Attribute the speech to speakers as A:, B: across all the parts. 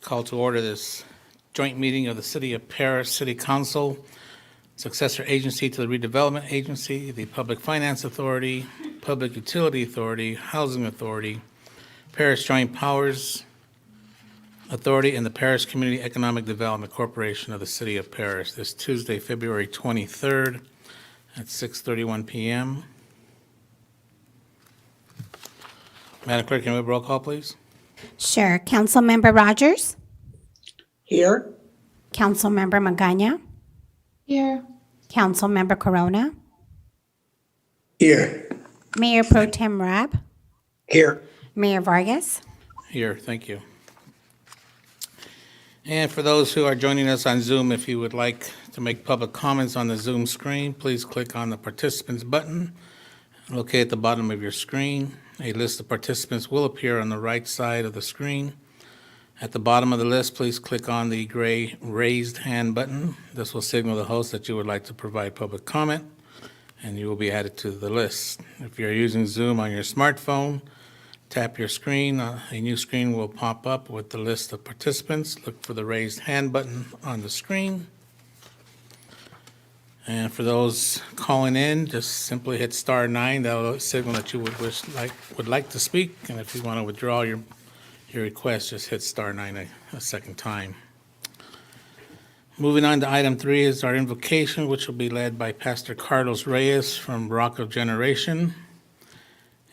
A: Call to order this joint meeting of the City of Perris City Council, successor agency to the Redevelopment Agency, the Public Finance Authority, Public Utility Authority, Housing Authority, Perris Joint Powers Authority, and the Perris Community Economic Development Corporation of the City of Perris. This Tuesday, February 23rd at 6:31 p.m. Madam Clerk, can we have a roll call, please?
B: Sure. Councilmember Rogers?
C: Here.
B: Councilmember Magana?
D: Here.
B: Councilmember Corona?
C: Here.
B: Mayor Pro Tem Rabb?
C: Here.
B: Mayor Vargas?
A: Here, thank you. And for those who are joining us on Zoom, if you would like to make public comments on the Zoom screen, please click on the participants button located at the bottom of your screen. A list of participants will appear on the right side of the screen. At the bottom of the list, please click on the gray raised hand button. This will signal the host that you would like to provide public comment, and you will be added to the list. If you're using Zoom on your smartphone, tap your screen. A new screen will pop up with the list of participants. Look for the raised hand button on the screen. And for those calling in, just simply hit *9. That will signal that you would like to speak. And if you want to withdraw your request, just hit *9 a second time. Moving on to item 3 is our invocation, which will be led by Pastor Carlos Reyes from Rock of Generation.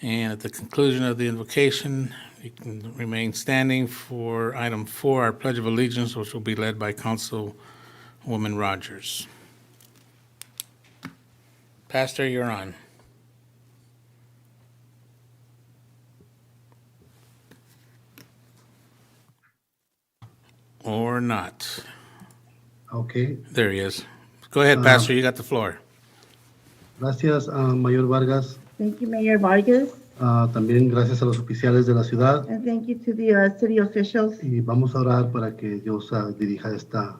A: And at the conclusion of the invocation, you can remain standing for item 4, our Pledge of Allegiance, which will be led by Councilwoman Rogers. Pastor, you're on. Or not.
E: Okay,
A: There he is. Go ahead, Pastor, you got the floor.
E: gracias Mayor Vargas.
D: Thank you, Mayor Vargas,
E: También gracias a los oficiales de la ciudad
D: and thank you to the city officials.
E: y vamos a orar para que Dios dirija esta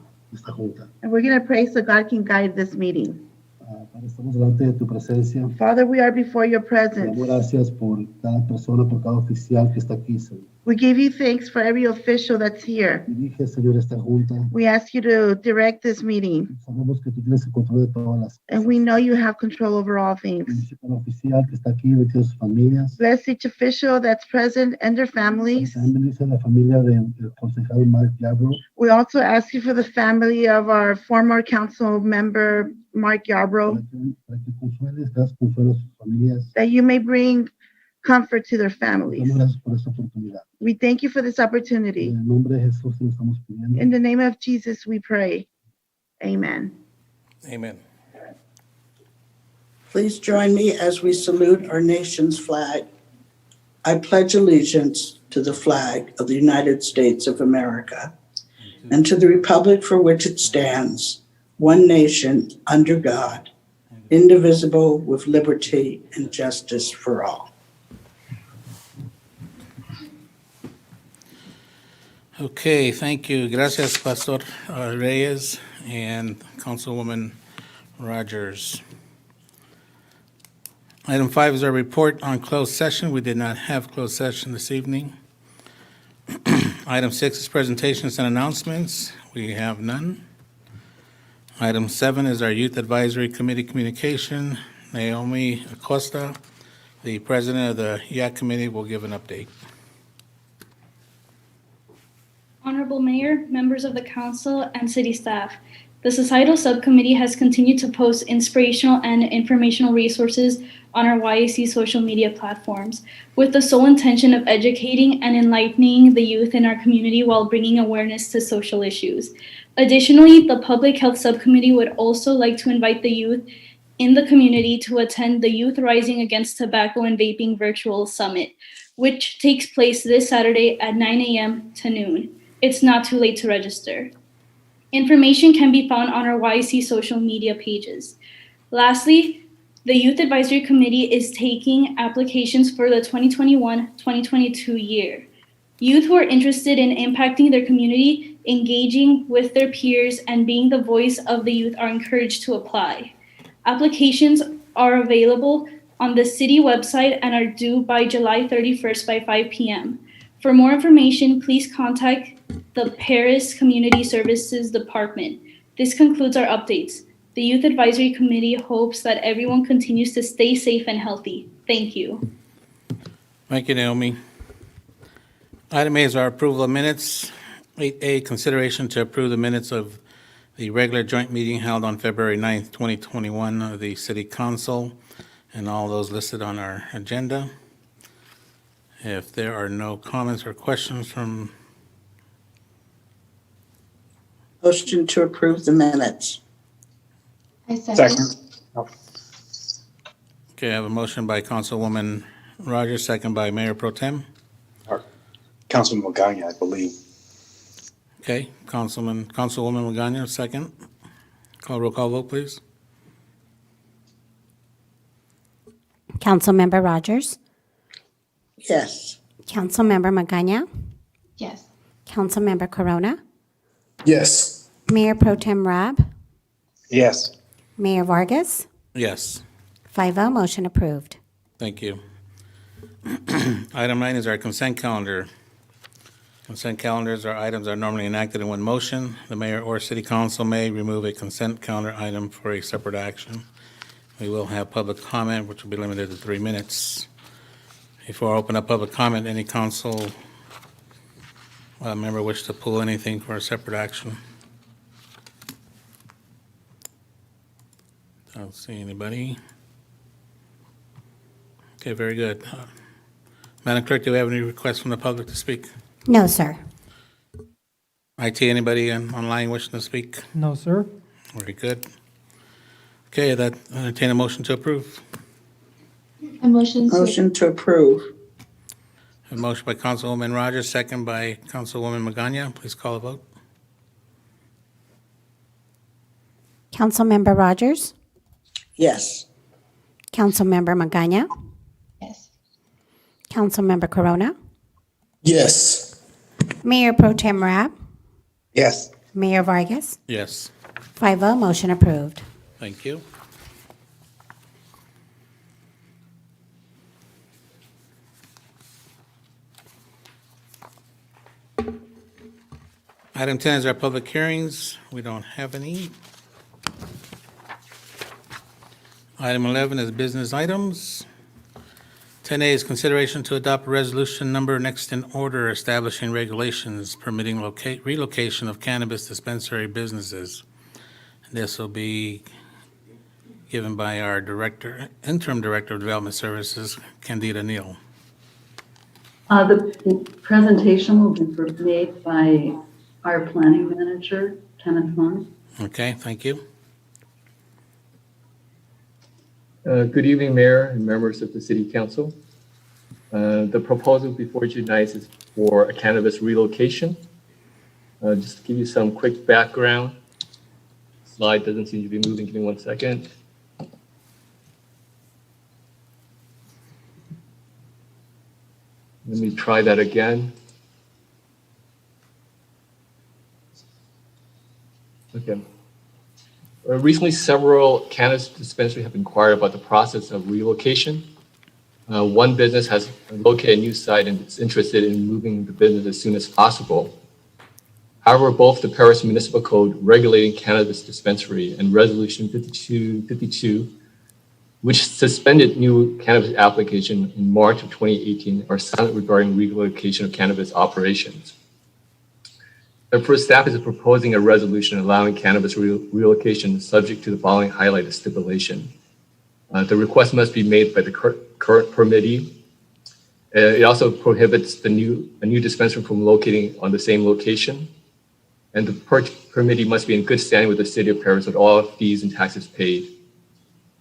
E: junta.
D: And we're going to pray so God can guide this meeting.
E: Padre, estamos delante de tu presencia.
D: Father, we are before your
E: Te
D: presence.
E: damos gracias por cada persona, por cada oficial que está aquí, Señor.
D: We give you thanks for every official that's here.
E: Dirige, Señor, esta junta.
D: We ask you to direct this meeting,
E: Sabemos que tú tienes el control de todas las
D: and we know you have control over all things.
E: Bendice cada oficial que está aquí, bendice a sus familias.
D: Bless each official that's present and their families.
E: También bendice a la familia del concejal Mark Garbroe.
D: We also ask you for the family of our former council member, Mark Garbroe,
E: Para que consueles, das consuelo a sus familias.
D: that you may bring comfort to their families.
E: Damos gracias por esta oportunidad.
D: We thank you for this opportunity.
E: En el nombre de Jesús te lo estamos pidiendo.
D: In the name of Jesus, we pray. Amen.
A: Amen.
C: Please join me as we salute our nation's flag. I pledge allegiance to the flag of the United States of America and to the republic for which it stands, one nation under God, indivisible, with liberty and justice for all.
A: Okay, thank you. Gracias, Pastor Reyes and Councilwoman Rogers. Item 5 is our report on closed session. We did not have closed session this evening. Item 6 is presentations and announcements. We have none. Item 7 is our Youth Advisory Committee communication. Naomi Acosta, the president of the YAC committee, will give an update.
F: Honorable Mayor, members of the council, and city staff, the societal subcommittee has continued to post inspirational and informational resources on our YAC social media platforms with the sole intention of educating and enlightening the youth in our community while bringing awareness to social issues. Additionally, the Public Health Subcommittee would also like to invite the youth in the community to attend the Youth Rising Against Tobacco and Vaping Virtual Summit, which takes place this Saturday at 9 a.m. to noon. It's not too late to register. Information can be found on our YAC social media pages. Lastly, the Youth Advisory Committee is taking applications for the 2021-2022 year. Youth who are interested in impacting their community, engaging with their peers, and being the voice of the youth are encouraged to apply. Applications are available on the city website and are due by July 31st by 5 p.m. For more information, please contact the Perris Community Services Department. This concludes our updates. The Youth Advisory Committee hopes that everyone continues to stay safe and healthy. Thank you.
A: Thank you, Naomi. Item A is our approval of minutes. 8A, consideration to approve the minutes of the regular joint meeting held on February 9th, 2021 of the City Council, and all those listed on our agenda. If there are no comments or questions from,
C: Motion to approve the minutes.
G: I second.
A: okay, I have a motion by Councilwoman Rogers, second by Mayor Pro Tem.
H: Councilman Magana, I believe.
A: Okay, Councilwoman Magana, second. Roll call vote, please.
B: Councilmember Rogers,
C: Yes.
B: Councilmember Magana,
G: Yes.
B: Councilmember Corona,
H: Yes.
B: Mayor Pro Tem Rabb,
H: Yes.
B: Mayor Vargas.
A: Yes,
B: 5-0, motion approved.
A: thank you. Item 9 is our consent calendar. Consent calendars are items that are normally enacted in one motion. The mayor or city council may remove a consent calendar item for a separate action. We will have public comment, which will be limited to 3 minutes. Before I open up public comment, any council member wish to pull anything for a separate action? Don't see anybody. Okay, very good. Madam Clerk, do we have any requests from the public to speak?
B: No, sir.
A: IT, anybody online wishing to speak?
I: No, sir.
A: Very good. Okay, that entertain a motion to approve.
G: A motion to.
C: Motion to approve.
A: A motion by Councilwoman Rogers, second by Councilwoman Magana. Please call a vote.
B: Councilmember Rogers,
C: Yes.
B: Councilmember Magana,
G: Yes.
B: Councilmember Corona,
H: Yes.
B: Mayor Pro Tem Rabb,
H: Yes.
B: Mayor Vargas.
A: Yes,
B: 5-0, motion approved.
A: thank you. Item 10 is our public hearings. We don't have any. Item 11 is business items. 10A is consideration to adopt resolution number next in order establishing regulations permitting relocation of cannabis dispensary businesses. This will be given by our interim director of development services, Candida Neal.
J: The presentation will be made by our planning manager, Kenneth Hung.
A: Okay, thank you.
K: Good evening, Mayor and members of the City Council. The proposal before you tonight is for a cannabis relocation. Just to give you some quick background. Slide doesn't seem to be moving. Give me 1 second. Let me try that again. Okay. Recently, several cannabis dispensaries have inquired about the process of relocation. One business has located a new site and is interested in moving the business as soon as possible. However, both the Perris Municipal Code regulating cannabis dispensary and Resolution 5252, which suspended new cannabis application in March of 2018, are silent regarding relocation of cannabis operations. Therefore, staff is proposing a resolution allowing cannabis relocation subject to the following highlighted stipulation. The request must be made by the current permittee. It also prohibits a new dispensary from locating on the same location. And the permittee must be in good standing with the City of Perris with all fees and taxes paid.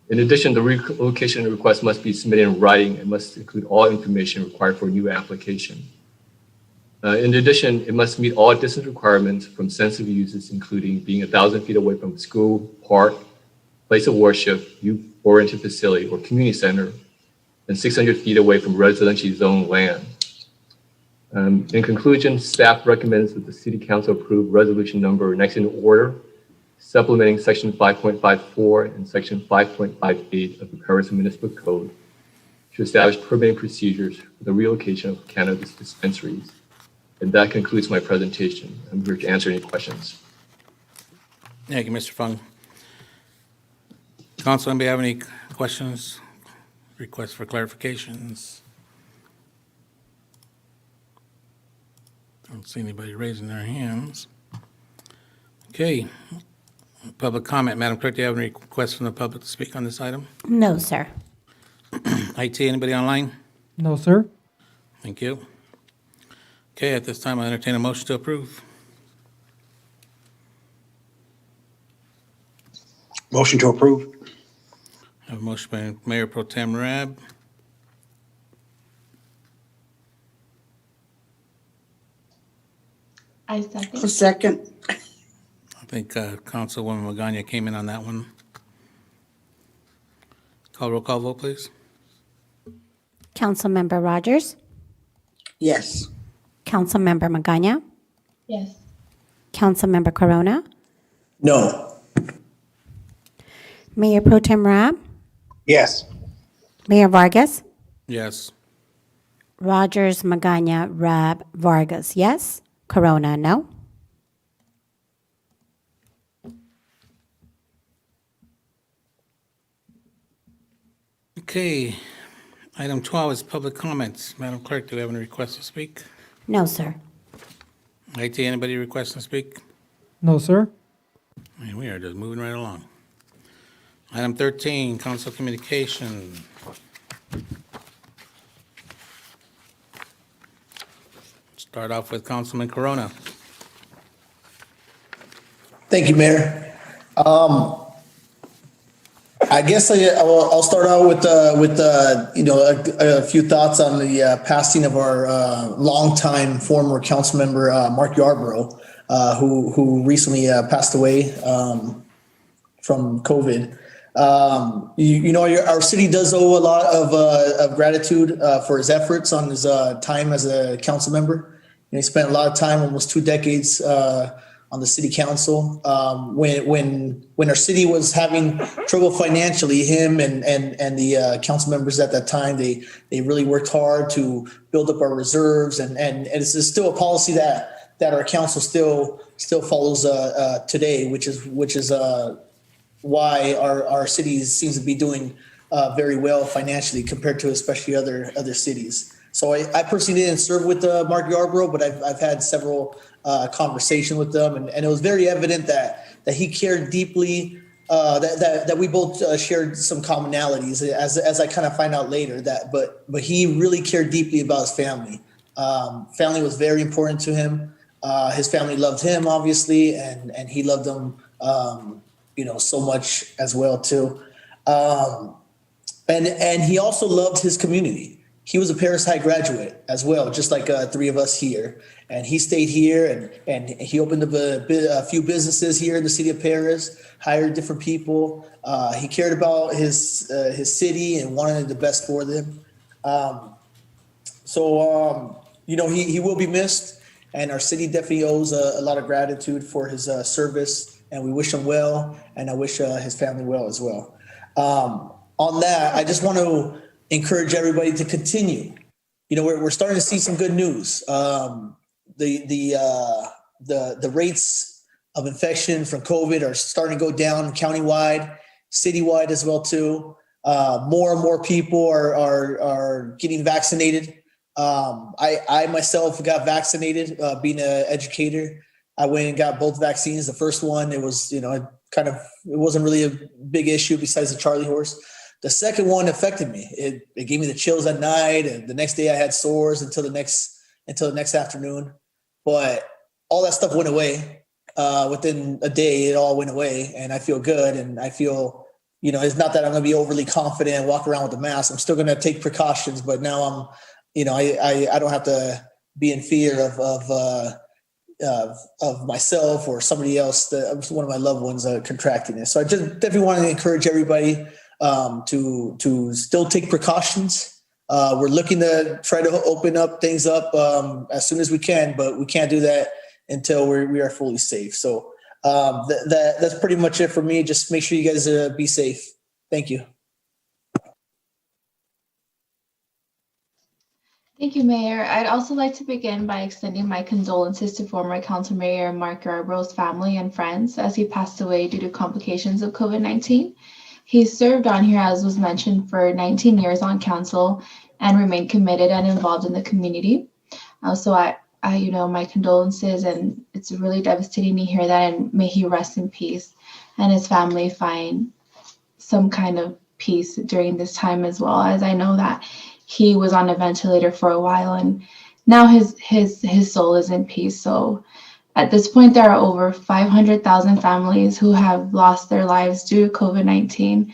K: In addition, the relocation request must be submitted in writing and must include all information required for a new application. In addition, it must meet all distance requirements from sensitive uses, including being 1,000 feet away from a school, park, place of worship, youth-oriented facility, or community center, and 600 feet away from residentially zoned land. In conclusion, staff recommends that the City Council approve resolution number next in order, supplementing section 5.54 and section 5.58 of the Perris Municipal Code to establish permitting procedures for the relocation of cannabis dispensaries. And that concludes my presentation. I'm here to answer any questions.
A: Thank you, Mr. Fung. Council, anybody have any questions, requests for clarifications? Don't see anybody raising their hands. Okay. Public comment. Madam Clerk, do you have any requests from the public to speak on this item?
B: No, sir.
A: IT, anybody online?
I: No, sir.
A: Thank you. Okay, at this time, I entertain a motion to approve.
H: Motion to approve.
A: I have a motion by Mayor Pro Tem Rab,
G: I second.
C: A second.
A: I think Councilwoman Magana came in on that one. Roll call vote, please.
B: Councilmember Rogers,
C: Yes.
B: Councilmember Magana,
G: Yes.
B: Councilmember Corona,
H: No.
B: Mayor Pro Tem Rab,
H: Yes.
B: Mayor Vargas,
A: Yes.
B: Rogers, Magana, Rab, Vargas, yes. Corona, no.
A: Okay, item 12 is public comments. Madam Clerk, do we have any requests to speak?
B: No, sir.
A: IT, anybody request to speak?
I: No, sir.
A: Man, we are just moving right along. Item 13, council communication. Start off with Councilman Corona.
H: Thank you, Mayor. I guess I'll start out with a few thoughts on the passing of our longtime former council member Mark Garbroe, who recently passed away from COVID. Our city does owe a lot of gratitude for his efforts on his time as a council member. He spent a lot of time, almost 2 decades, on the city council. When our city was having trouble financially, him and the council members at that time, they really worked hard to build up our reserves, and it's still a policy that our council still follows today, which is why our city seems to be doing very well financially compared to especially other cities. So I personally didn't serve with Mark Garbroe, but I've had several conversations with them, and it was very evident that he cared deeply, that we both shared some commonalities, as I kind of find out later, but he really cared deeply about his family. Family was very important to him. His family loved him, obviously, and he loved them, so much as well too. And he also loved his community. He was a Perris High graduate as well, just like 3 of us here. And he stayed here and he opened up a few businesses here in the city of Perris, hired different people. He cared about his city and wanted the best for them. He will be missed, and our city definitely owes a lot of gratitude for his service, and we wish him well, and I wish his family well as well. On that, I just want to encourage everybody to continue. We're starting to see some good news. The rates of infection from COVID are starting to go down countywide, citywide as well too. More and more people are getting vaccinated. I myself got vaccinated, being an educator. I went and got both vaccines. The first one, it was, it wasn't really a big issue besides the Charlie horse. The second one affected me. It gave me the chills at night, and the next day I had sores until the next afternoon. But all that stuff went away. Within a day, it all went away, and I feel good. And I feel, it's not that I'm going to be overly confident and walk around with a mask. I'm still going to take precautions, but now I'm, I don't have to be in fear of myself or somebody else, one of my loved ones contracting it. So I just definitely want to encourage everybody to still take precautions. We're looking to try to open up things up as soon as we can, but we can't do that until we are fully safe. So that's pretty much it for me. Just make sure you guys be safe. Thank you.
G: Thank you, Mayor. I'd also like to begin by extending my condolences to former Council Mayor Mark Garbroe's family and friends as he passed away due to complications of COVID-19. He served on here, as was mentioned, for 19 years on council and remained committed and involved in the community. So my condolences, and it's really devastating to hear that, and may he rest in peace and his family find some kind of peace during this time, as well as I know that he was on a ventilator for a while and now his soul is in peace. So at this point, there are over 500,000 families who have lost their lives due to COVID-19.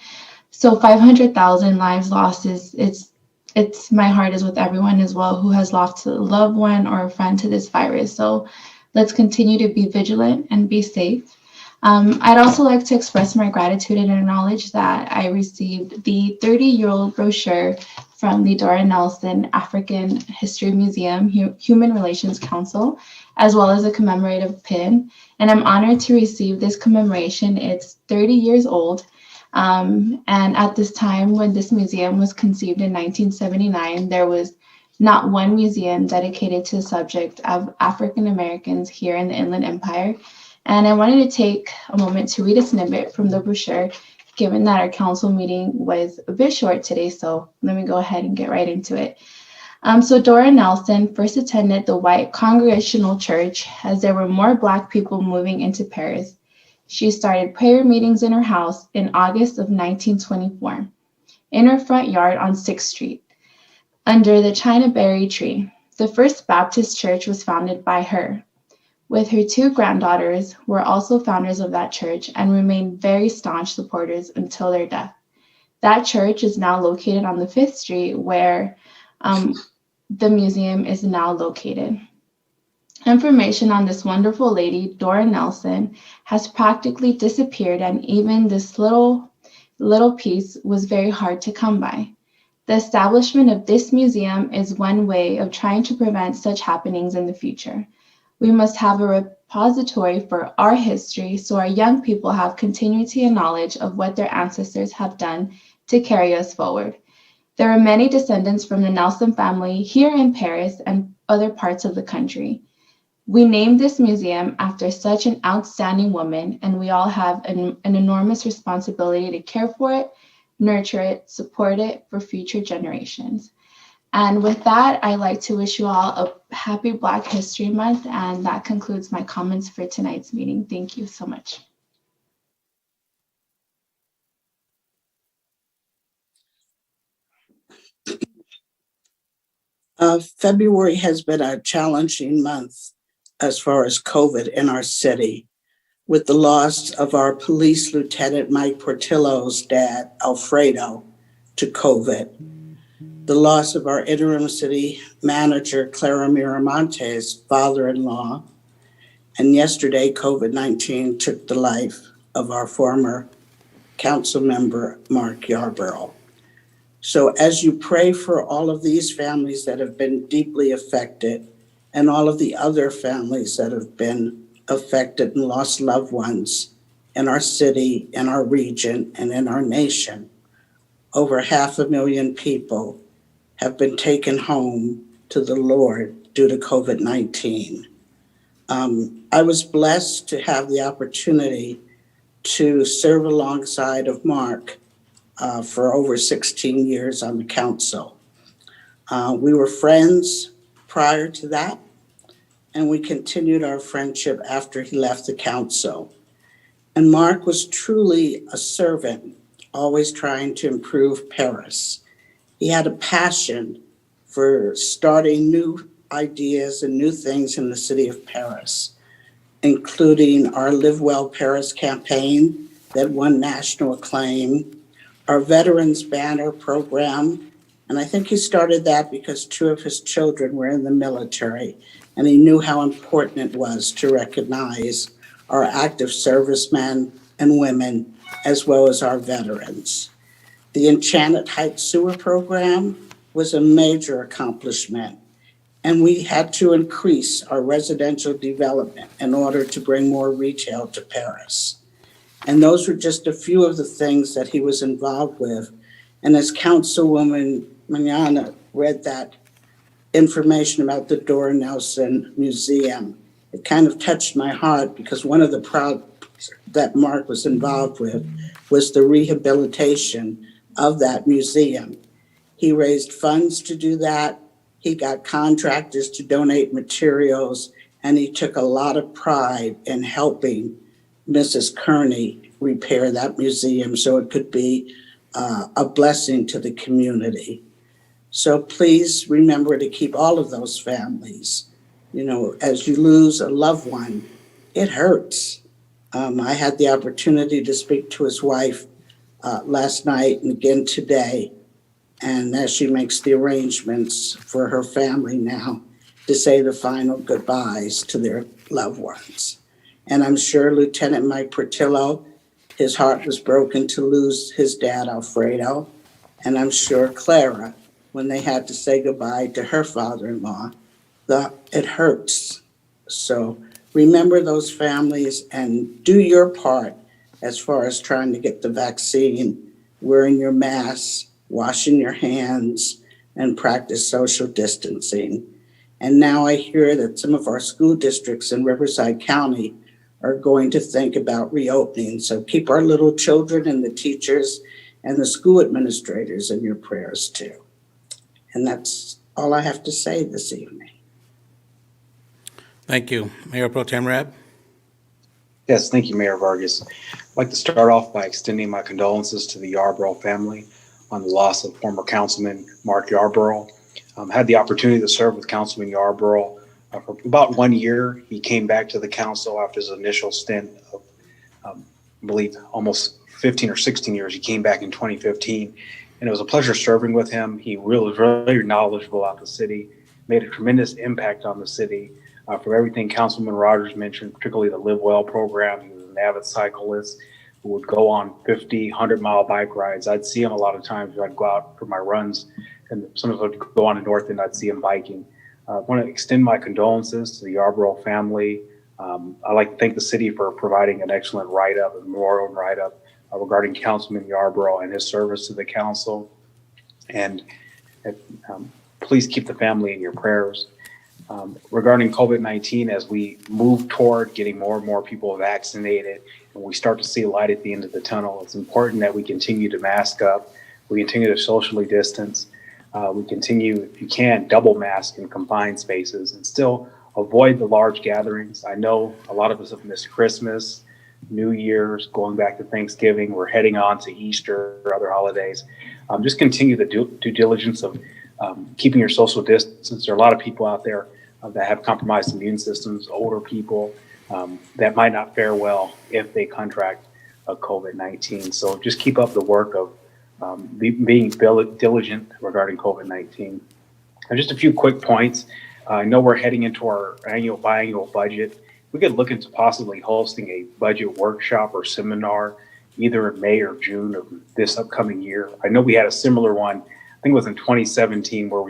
G: So 500,000 lives lost it's my heart is with everyone as well who has lost a loved one or a friend to this virus. So let's continue to be vigilant and be safe. I'd also like to express my gratitude and acknowledge that I received the 30-year-old brochure from the Dora Nelson African History Museum Human Relations Council, as well as a commemorative pin. And I'm honored to receive this commemoration. It's 30 years old. And at this time, when this museum was conceived in 1979, there was not one museum dedicated to the subject of African Americans here in the Inland Empire. And I wanted to take a moment to read a snippet from the brochure, given that our council meeting was a bit short today. So let me go ahead and get right into it. So Dora Nelson first attended the White Congregational Church as there were more Black people moving into Perris. She started prayer meetings in her house in August of 1924, in her front yard on 6th Street, under the China Berry tree. The First Baptist Church was founded by her. With her two granddaughters were also founders of that church and remained very staunch supporters until their death. That church is now located on the 5th Street where the museum is now located. Information on this wonderful lady, Dora Nelson, has practically disappeared, and even this little piece was very hard to come by. The establishment of this museum is one way of trying to prevent such happenings in the future. We must have a repository for our history so our young people have continuity and knowledge of what their ancestors have done to carry us forward. There are many descendants from the Nelson family here in Perris and other parts of the country. We named this museum after such an outstanding woman, and we all have an enormous responsibility to care for it, nurture it, support it for future generations. And with that, I'd like to wish you all a happy Black History Month, and that concludes my comments for tonight's meeting. Thank you so much.
C: February has been a challenging month as far as COVID in our city, with the loss of our police lieutenant Mike Portillo's dad, Alfredo, to COVID, the loss of our interim city manager, Clara Miramonte's father-in-law, and yesterday, COVID-19 took the life of our former council member, Mark Garbroe. So as you pray for all of these families that have been deeply affected and all of the other families that have been affected and lost loved ones in our city, in our region, and in our nation, over 500,000 people have been taken home to the Lord due to COVID-19. I was blessed to have the opportunity to serve alongside of Mark for over 16 years on the council. We were friends prior to that, and we continued our friendship after he left the council. And Mark was truly a servant, always trying to improve Perris. He had a passion for starting new ideas and new things in the city of Perris, including our Live Well Perris campaign that won national acclaim, our Veterans Banner program, and I think he started that because 2 of his children were in the military, and he knew how important it was to recognize our active servicemen and women, as well as our veterans. The Enchanted Heights Sewer Program was a major accomplishment, and we had to increase our residential development in order to bring more retail to Perris. And those were just a few of the things that he was involved with. And as Councilwoman Manana read that information about the Dora Nelson Museum. It kind of touched my heart because one of the projects that Mark was involved with was the rehabilitation of that museum. He raised funds to do that. He got contractors to donate materials, and he took a lot of pride in helping Mrs. Kearney repair that museum so it could be a blessing to the community. So please remember to keep all of those families. You know, as you lose a loved one, it hurts. I had the opportunity to speak to his wife last night and again today, and as she makes the arrangements for her family now to say the final goodbyes to their loved ones. And I'm sure Lieutenant Mike Portillo, his heart was broken to lose his dad, Alfredo. And I'm sure Clara, when they had to say goodbye to her father-in-law, it hurts. So remember those families and do your part as far as trying to get the vaccine, wearing your mask, washing your hands, and practice social distancing. And now I hear that some of our school districts in Riverside County are going to think about reopening. So keep our little children and the teachers and the school administrators in your prayers too. And that's all I have to say this evening.
A: Thank you. Mayor Pro Tem Rabb?
L: Yes, thank you, Mayor Vargas. I'd like to start off by extending my condolences to the Garbroe family on the loss of former Councilman Mark Garbroe. Had the opportunity to serve with Councilman Garbroe for about 1 year. He came back to the council after his initial stint of, I believe, almost 15 or 16 years. He came back in 2015, and it was a pleasure serving with him. He was really knowledgeable about the city, made a tremendous impact on the city. For everything Councilman Rogers mentioned, particularly the Live Well program. He was an avid cyclist who would go on 50, 100-mile bike rides. I'd see him a lot of times. I'd go out for my runs, and sometimes I'd go on the north end, I'd see him biking. I want to extend my condolences to the Garbroe family. I'd like to thank the city for providing an excellent write-up, a memorial write-up regarding Councilman Garbroe and his service to the council. And please keep the family in your prayers. Regarding COVID-19, as we move toward getting more and more people vaccinated and we start to see light at the end of the tunnel, it's important that we continue to mask up, we continue to socially distance, we continue, if you can, double mask in confined spaces and still avoid the large gatherings. I know a lot of us have missed Christmas, New Year's, going back to Thanksgiving, we're heading on to Easter or other holidays. Just continue the due diligence of keeping your social distance. There are a lot of people out there that have compromised immune systems, older people that might not fare well if they contract COVID-19. So just keep up the work of being diligent regarding COVID-19. And just a few quick points. I know we're heading into our biannual budget. We could look into possibly hosting a budget workshop or seminar either in May or June of this upcoming year. I know we had a similar one, I think it was in 2017, where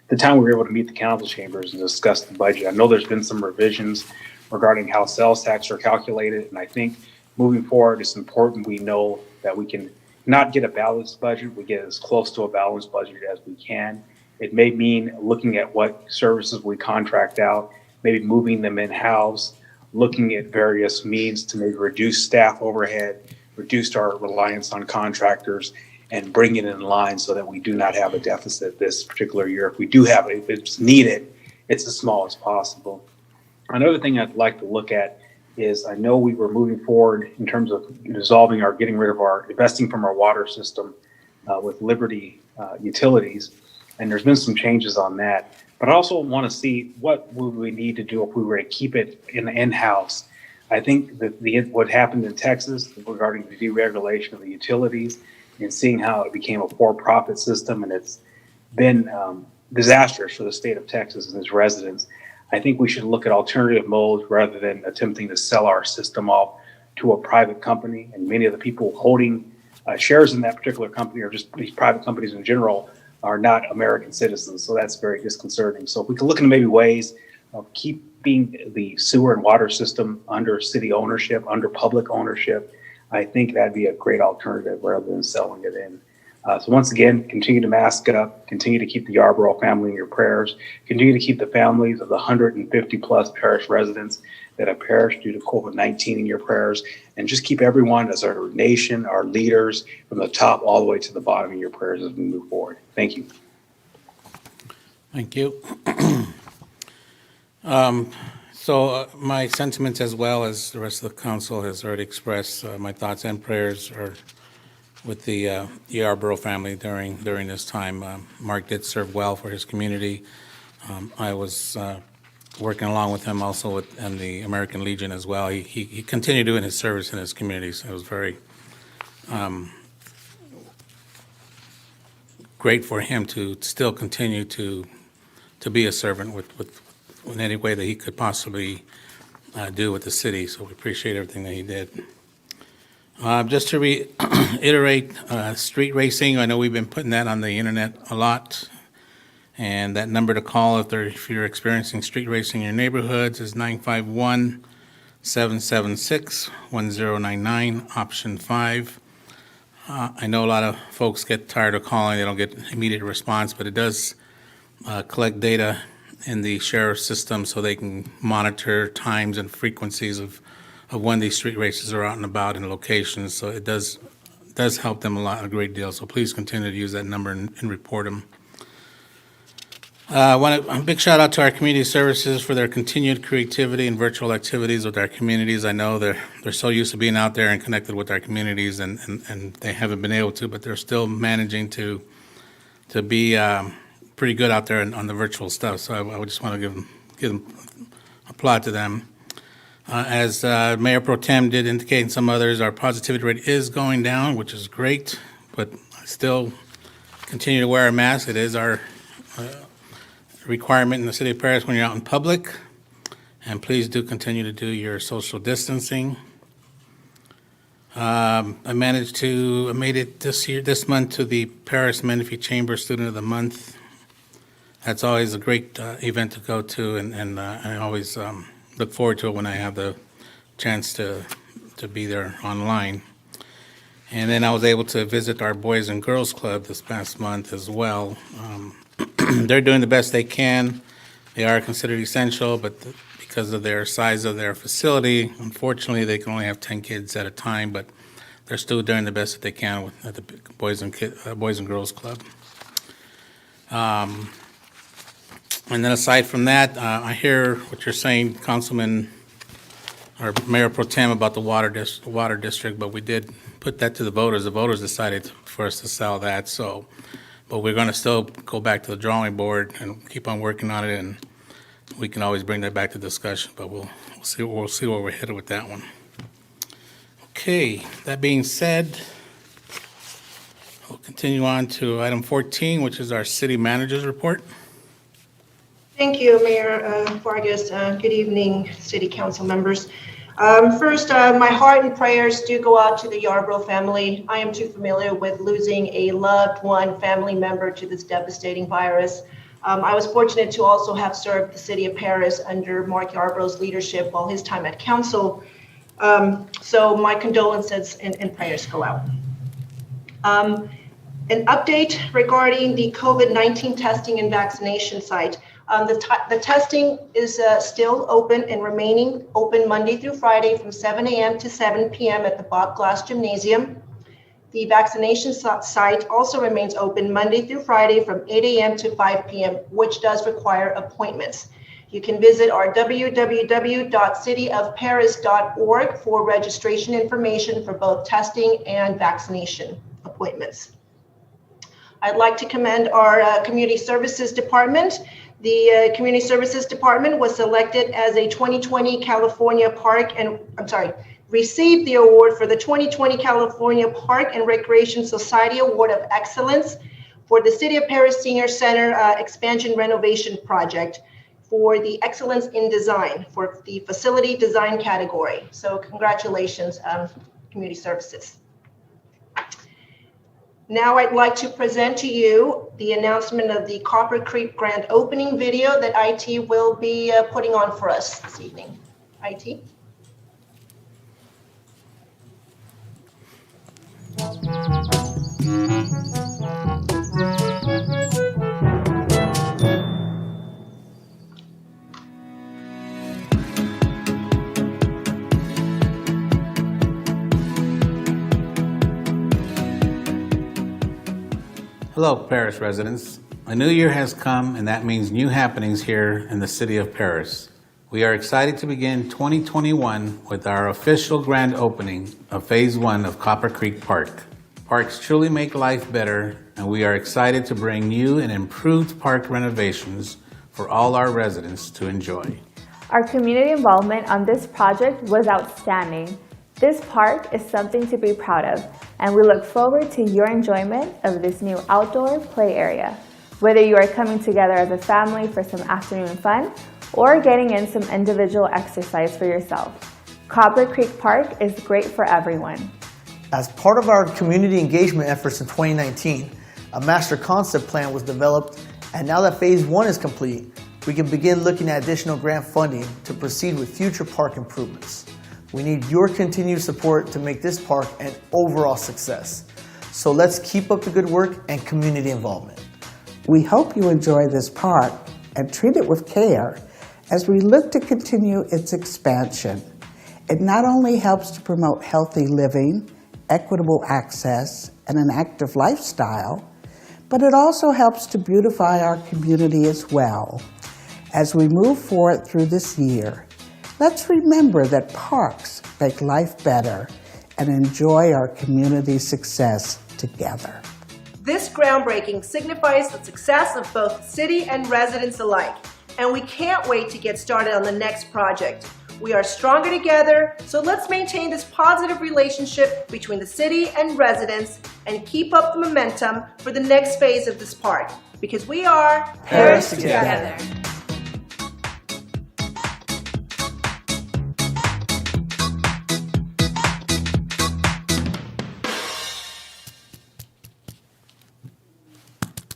L: the time we were able to meet the council chambers and discuss the budget. I know there's been some revisions regarding how sales tax are calculated, and I think moving forward, it's important we know that we can not get a balanced budget, we get as close to a balanced budget as we can. It may mean looking at what services we contract out, maybe moving them in-house, looking at various means to maybe reduce staff overhead, reduce our reliance on contractors, and bring it in line so that we do not have a deficit this particular year. If we do have it, if it's needed, it's as small as possible. Another thing I'd like to look at is, I know we were moving forward in terms of getting rid of investing from our water system with Liberty Utilities, and there's been some changes on that. But I also want to see what would we need to do if we were to keep it in-house. I think that what happened in Texas regarding the deregulation of the utilities and seeing how it became a for-profit system, and it's been disastrous for the state of Texas and its residents. I think we should look at alternative modes rather than attempting to sell our system off to a private company. And many of the people holding shares in that particular company, or just these private companies in general, are not American citizens. So that's very disconcerting. So if we can look into maybe ways of keeping the sewer and water system under city ownership, under public ownership, I think that'd be a great alternative rather than selling it in. So once again, continue to mask it up, continue to keep the Yarbrough family in your prayers, continue to keep the families of the 150 plus parish residents that have perished due to COVID-19 in your prayers, and just keep everyone as our nation, our leaders, from the top all the way to the bottom in your prayers as we move forward. Thank you.
A: Thank you. My sentiments, as well as the rest of the council has already expressed, my thoughts and prayers are with the Garbroe family during this time. Mark did serve well for his community. I was working along with him also in the American Legion as well. He continued doing his service in his community, so it was very great for him to still continue to be a servant in any way that he could possibly do with the city. So we appreciate everything that he did. Just to reiterate, street racing, I know we've been putting that on the internet a lot. And that number to call if you're experiencing street racing in your neighborhoods is 951-776-1099, option 5. I know a lot of folks get tired of calling, they don't get immediate response, but it does collect data in the sheriff's system so they can monitor times and frequencies of when these street races are out and about in locations. So it does help them a great deal. So please continue to use that number and report them. A big shout out to our community services for their continued creativity and virtual activities with our communities. I know they're so used to being out there and connected with our communities, and they haven't been able to, but they're still managing to be pretty good out there on the virtual stuff. So I just want to give them applaud to them. As Mayor Pro Tem did indicate, and some others, our positivity rate is going down, which is great, but still continue to wear a mask. It is our requirement in the city of Perris when you're out in public, and please do continue to do your social distancing. I made it this month to the Perris Menifee Chamber Student of the Month. That's always a great event to go to, and I always look forward to it when I have the chance to be there online. And then I was able to visit our Boys and Girls Club this past month as well. They're doing the best they can. They are considered essential, but because of their size of their facility, unfortunately, they can only have 10 kids at a time, but they're still doing the best that they can at the Boys and Girls Club. And then aside from that, I hear what you're saying, Councilman or Mayor Pro Tem, about the water district, but we did put that to the voters. The voters decided for us to sell that, but we're going to still go back to the drawing board and keep on working on it, and we can always bring that back to discussion, but we'll see where we're headed with that one. Okay, that being said, we'll continue on to item 14, which is our city manager's report.
M: Thank you, Mayor Vargas. Good evening, City Council members. First, my heart and prayers do go out to the Garbroe family. I am too familiar with losing a loved one, family member to this devastating virus. I was fortunate to also have served the city of Perris under Mark Garbroe's leadership while his time at council. So my condolences and prayers go out. An update regarding the COVID-19 testing and vaccination site. The testing is still open and remaining open Monday through Friday from 7 a.m. to 7 p.m. at the Bob Glass Gymnasium. The vaccination site also remains open Monday through Friday from 8 a.m. to 5 p.m., which does require appointments. You can visit our www.cityofperris.org for registration information for both testing and vaccination appointments. I'd like to commend our Community Services Department. The Community Services Department was selected as a 2020 California received the award for the 2020 California Park and Recreation Society Award of Excellence for the City of Perris Senior Center expansion renovation project for the Excellence in Design for the facility design category. So congratulations, Community Services. Now I'd like to present to you the announcement of the Copper Creek grand opening video that IT will be putting on for us this evening. IT.
A: Hello, Perris residents. A new year has come, and that means new happenings here in the city of Perris. We are excited to begin 2021 with our official grand opening of Phase 1 of Copper Creek Park. Parks truly make life better, and we are excited to bring new and improved park renovations for all our residents to enjoy.
N: Our community involvement on this project was outstanding. This park is something to be proud of, and we look forward to your enjoyment of this new outdoor play area. Whether you are coming together as a family for some afternoon fun or getting in some individual exercise for yourself, Copper Creek Park is great for everyone.
H: As part of our community engagement efforts in 2019, a master concept plan was developed, and now that Phase 1 is complete, we can begin looking at additional grant funding to proceed with future park improvements. We need your continued support to make this park an overall success. So let's keep up the good work and community involvement.
O: We hope you enjoy this park and treat it with care as we look to continue its expansion. It not only helps to promote healthy living, equitable access, and an active lifestyle, but it also helps to beautify our community as well. As we move forward through this year, let's remember that parks make life better and enjoy our community success together.
M: This groundbreaking signifies the success of both city and residents alike, and we can't wait to get started on the next project. We are stronger together, so let's maintain this positive relationship between the city and residents and keep up the momentum for the next phase of this park, because we are
H: Perris together.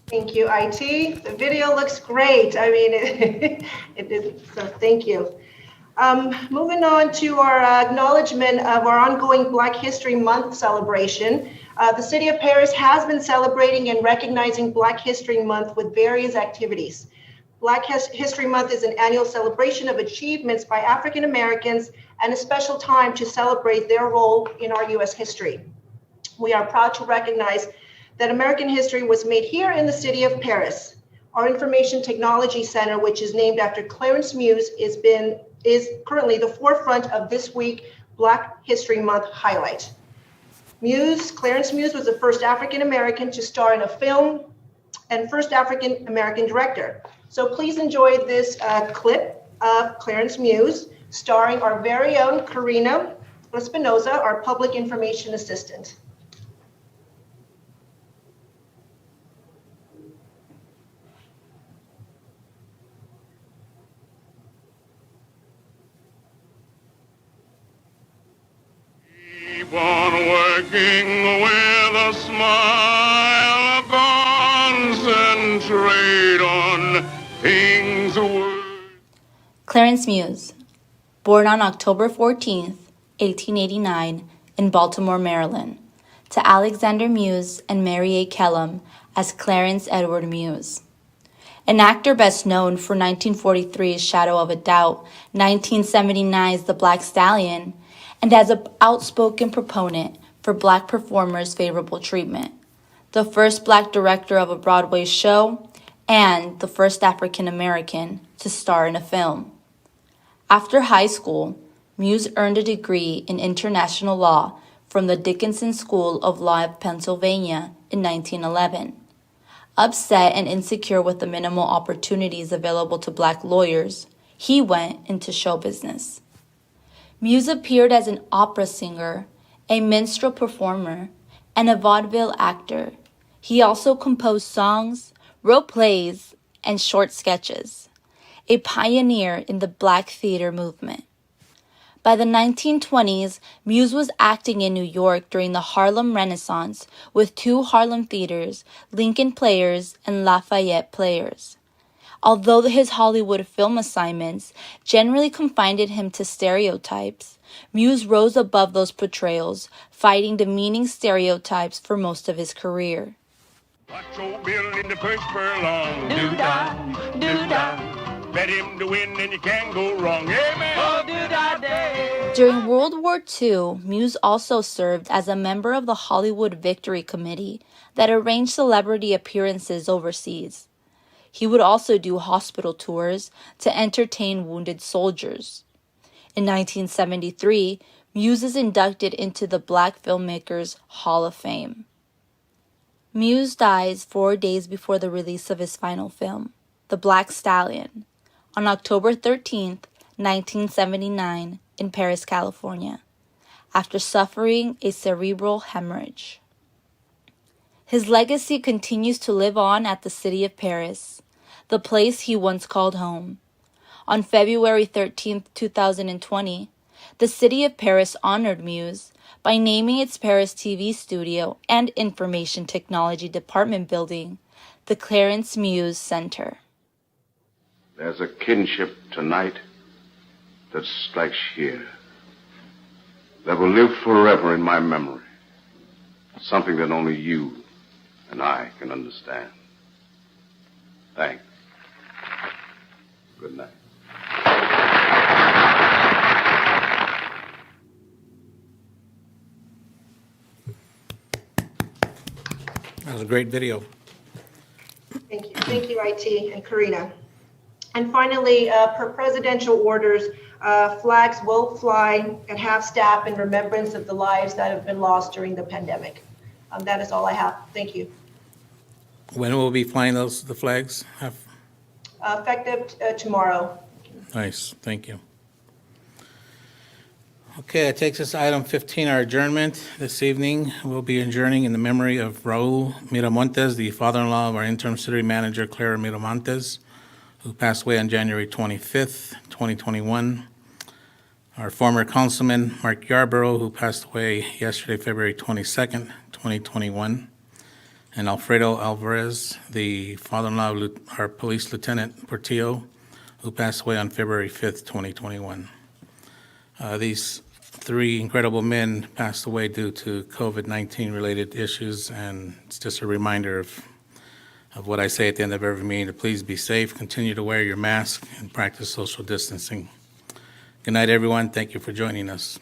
M: Thank you, IT. The video looks great. I mean, it did, so thank you. Moving on to our acknowledgement of our ongoing Black History Month celebration. The City of Perris has been celebrating and recognizing Black History Month with various activities. Black History Month is an annual celebration of achievements by African Americans and a special time to celebrate their role in our U.S. history. We are proud to recognize that American history was made here in the city of Perris. Our Information Technology Center, which is named after Clarence Muse, is currently the forefront of this week Black History Month highlight. Clarence Muse was the first African American to star in a film and first African American director. So please enjoy this clip of Clarence Muse starring our very own Karina Espinoza, our Public Information Assistant.
P: Keep on working with a smile, concentrate on things worth.
Q: Clarence Muse, born on October 14th, 1889, in Baltimore, Maryland, to Alexander Muse and Mary A. Kellum as Clarence Edward Muse. An actor best known for 1943's Shadow of a Doubt, 1979's The Black Stallion, and as an outspoken proponent for Black performers' favorable treatment, the first Black director of a Broadway show, and the first African American to star in a film. After high school, Muse earned a degree in international law from the Dickinson School of Law of Pennsylvania in 1911. Upset and insecure with the minimal opportunities available to Black lawyers, he went into show business. Muse appeared as an opera singer, a minstrel performer, and a vaudeville actor. He also composed songs, wrote plays, and short sketches, a pioneer in the Black theater movement. By the 1920s, Muse was acting in New York during the Harlem Renaissance with two Harlem theaters, Lincoln Players and Lafayette Players. Although his Hollywood film assignments generally confined him to stereotypes, Muse rose above those portrayals, fighting demeaning stereotypes for most of his career.
P: Watch old Bill in the first furlong. Do-da, do-da. Bet him to win and you can't go wrong. Amen. Oh, do-da day.
Q: During World War II, Muse also served as a member of the Hollywood Victory Committee that arranged celebrity appearances overseas. He would also do hospital tours to entertain wounded soldiers. In 1973, Muse is inducted into the Black Filmmakers Hall of Fame. Muse dies 4 days before the release of his final film, The Black Stallion, on October 13, 1979, in Perris, California, after suffering a cerebral hemorrhage. His legacy continues to live on at the city of Perris, the place he once called home. On February 13, 2020, the city of Perris honored Muse by naming its Perris TV studio and information technology department building the Clarence Muse Center.
R: There's a kinship tonight that strikes here, that will live forever in my memory, something that only you and I can understand. Thanks. Good night.
A: That was a great video.
M: Thank you. Thank you, IT and Karina. And finally, per presidential orders, flags will fly at half-staff in remembrance of the lives that have been lost during the pandemic. That is all I have. Thank you.
A: When will we be flying the flags?
M: Effective tomorrow.
A: Nice, thank you. Okay, that takes us to item 15, our adjournment. This evening, we'll be adjourning in the memory of Raul Miramontes, the father-in-law of our interim city manager, Clara Miramontes, who passed away on January 25th, 2021. Our former councilman, Mark Garbroe, who passed away yesterday, February 22nd, 2021. And Alfredo Alvarez, the father-in-law of our police lieutenant, Portillo, who passed away on February 5th, 2021. These three incredible men passed away due to COVID-19 related issues, and it's just a reminder of what I say at the end of every meeting, to please be safe, continue to wear your mask, and practice social distancing. Good night, everyone. Thank you for joining us.